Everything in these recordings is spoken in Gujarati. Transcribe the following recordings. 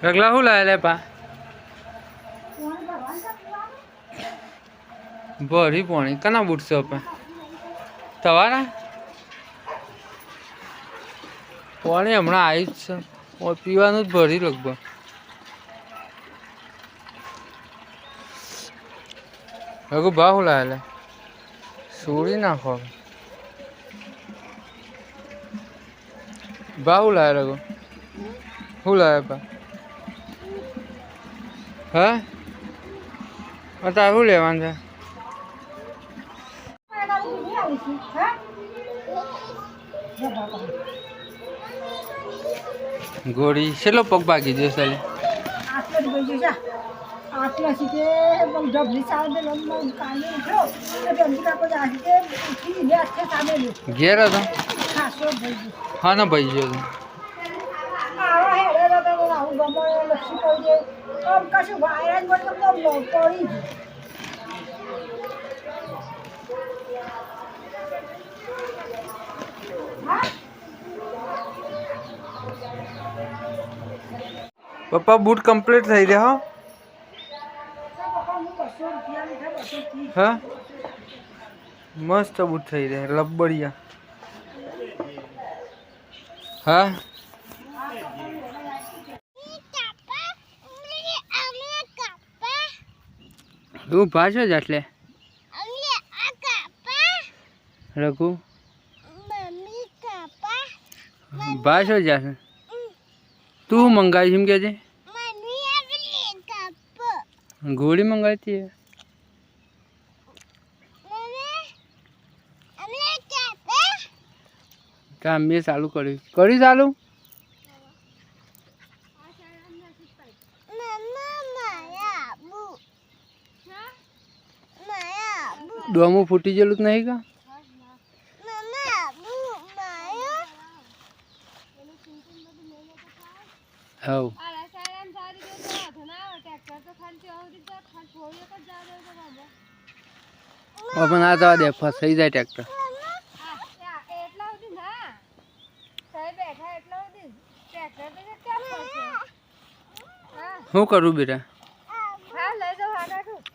રગલા શું લાવે લે પા ભરી પોણી કના બૂટશો પા તમારા પાણી હમણાં આવી જ છે પીવાનું જ ભરી લગભગ રઘુ ભાવ શું લાવે લે સોડી નાખો ભાવ શું લાવે રઘુ શું લાવે પા હા અત્યારે શું લેવાનું છે ગોળી કેટલો પગ ભાગી ગયો સાલે ઘેર હતો હા ના ભાઈ ગયો પપ્પા બૂટ કમ્પ્લીટ થઈ ગયા હા મસ્ત બૂટ થઈ રહ્યા લબડિયા હા તું ભાષો જ એટલે રઘુ ભાષો જ તું મંગાવી એમ કે છે ગોળી મંગાવી હતી કામ મેં ચાલુ કર્યું ચાલુ ડોમું ફૂટી ગયેલું જ નહીં કા હવ પણ આ જવા દે ફસાઈ જાય ટ્રેક્ટર શું કરું બેટા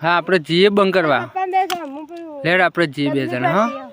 હા આપણે જઈએ બંધ કરવા લેડ આપણે જઈએ 2 જણા હા